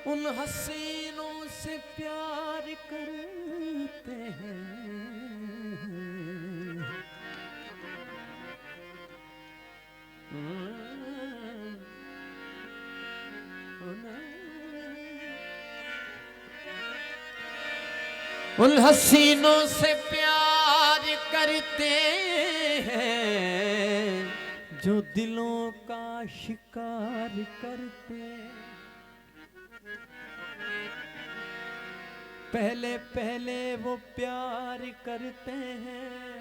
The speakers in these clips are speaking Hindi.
उन हसीनों से प्यार करते हैं, उन हसीनों से प्यार करते हैं जो दिलों का शिकार करते हैं। पहले पहले वो प्यार करते हैं,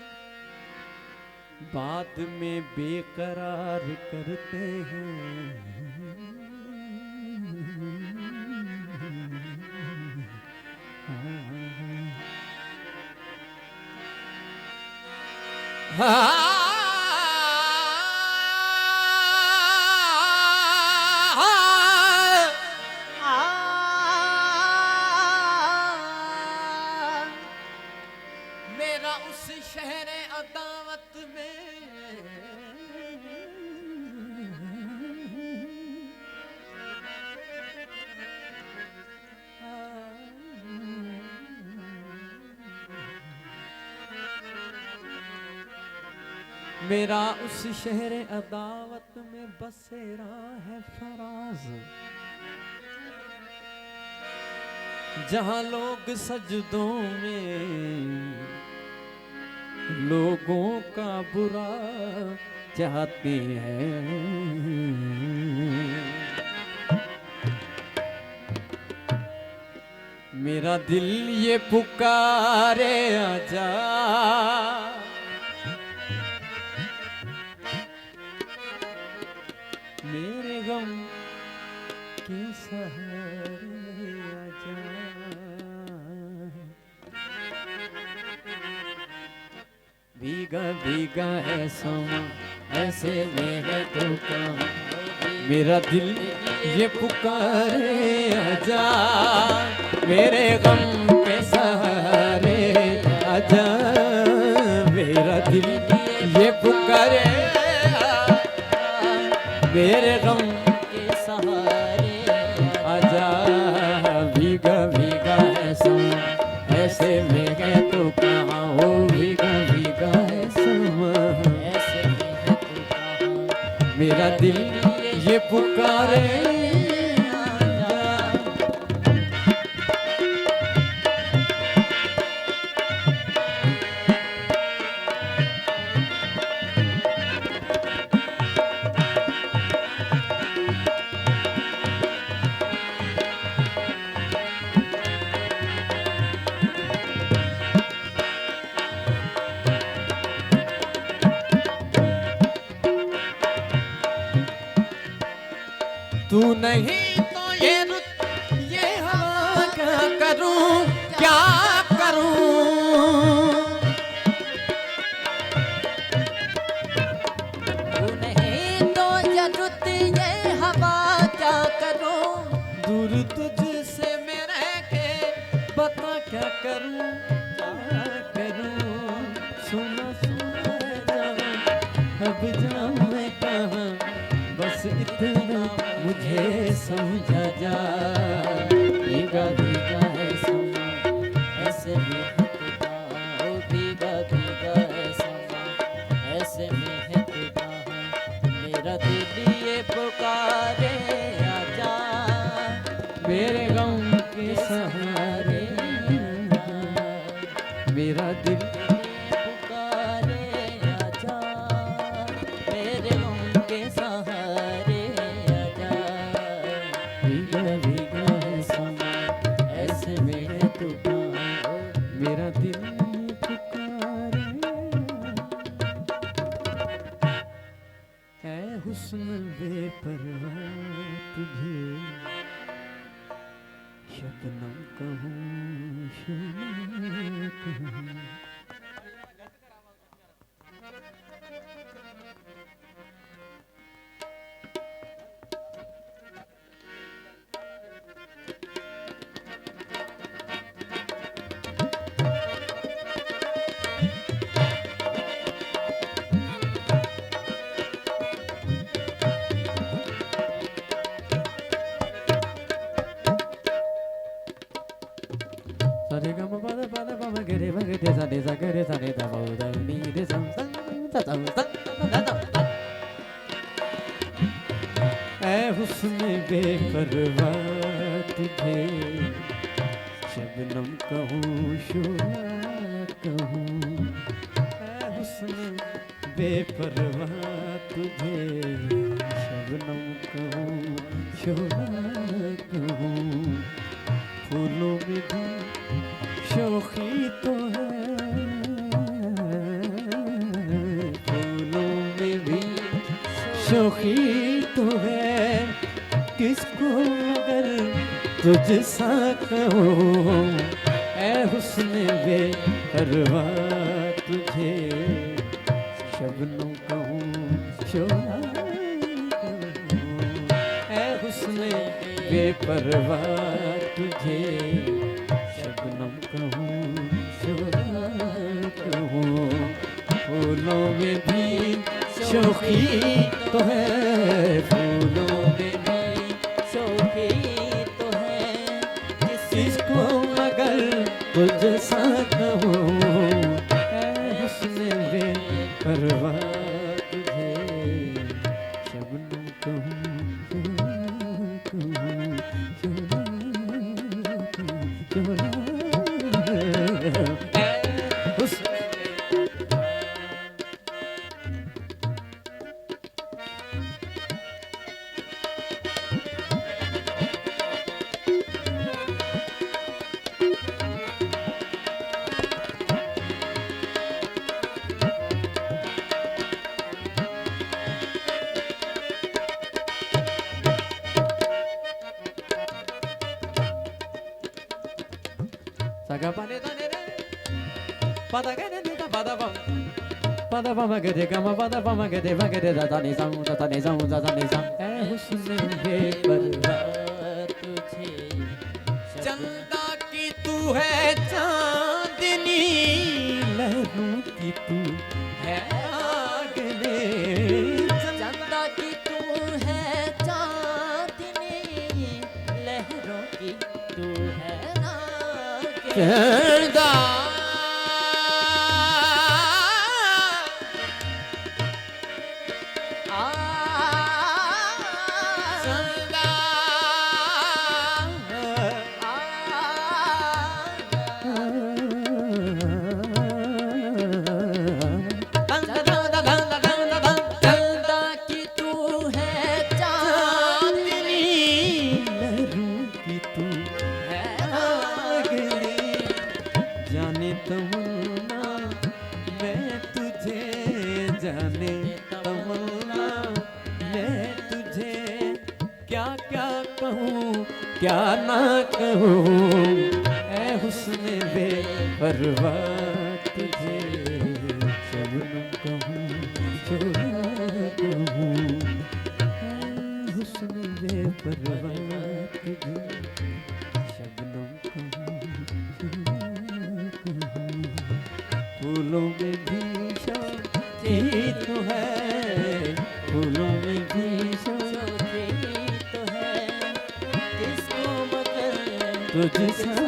बाद में बेकरार करते हैं। मेरा उस शहर अदावत में मेरा उस शहर अदावत में बसेरा है फराज, जहां लोग सजदों में लोगों का बुरा चाहते हैं। मेरा दिल ये पुकारे आजा, मेरे गम के सहारे आजा। भीगा भीगा है समा ऐसे में है तो कम, मेरा दिल ये पुकारे आजा, मेरे गम के सहारे आजा। मेरा दिल ये पुकारे मेरे गम के सहारे आजा। भीगा भीगा है समा ऐसे में है तो कहाँ हो, भीगा भीगा है समा ऐसे में है तो कहाँ, मेरा दिल ये पुकारे आजा। तू नहीं तो ये रुत ये हवा क्या करूं, क्या करूं। तू नहीं तो ये रुत ये हवा क्या करूं। दूर तुझसे मैं रह के इतना मुझे समझा जा। भीगा भीगा है समा ऐसे महकता, ओ भीगा भीगा है समा ऐसे महकता है। मेरा दिल ये पुकारे आजा, मेरे गम के सहारे मेरा दिल पुकारे आजा, मेरे गम के सहारे आजा। भीगा भीगा है समा ऐसे में तू मेरा दिल पुकारे। है हुस्न बेपरवाह तुझे शबनम कहूँ शोला कहूँ। Sa re ga ma pa ma ga re sa re sa ga re sa re da ma da ni re sa sa sa sa। ऐ हुस्न बेपरवाह तुझे शबनम कहूँ शोला कहूँ। ऐ हुस्न बेपरवाह तुझे शबनम कहूँ शोला कहूँ। फूलों में भी शौखी तो है, फूलों में भी शौखी तो है, किसको मगर तुझसा कहूँ। ऐ हुस्न बेपरवाह तुझे शबनम कहूँ शोला कहूँ। ऐ हुस्न बेपरवाह तुझे शबनम कहूँ शोला कहूँ। फूलों में भी शौखी तो है, फूलों में भी शौखी तो है, किसको मगर तुझसा कहूँ। ऐ हुस्न बेपरवाह तुझे शबनम कहूँ शोला कहूँ। Saga pa ne da ne re, pa da ga ne da pa da ma ga de ga ma pa da ma ga de da da ni sa da ni sa da ni sa। ऐ हुस्न बेपरवाह तुझे चंदा की तू है चांदनी, लहरों की तू है आगने। चंदा की तू है चांदनी, लहरों की तू है नागिन। चंदा जाने तमन्ना मैं तुझे क्या क्या कहूँ क्या ना कहूँ। ऐ हुस्न बेपरवाह तुझे शबनम कहूँ शोला कहूँ। ऐ हुस्न बेपरवाह तुझे शबनम कहूँ शोला कहूँ। फूलों में भी शौक तो है, फूलों में भी शौक तुझ सा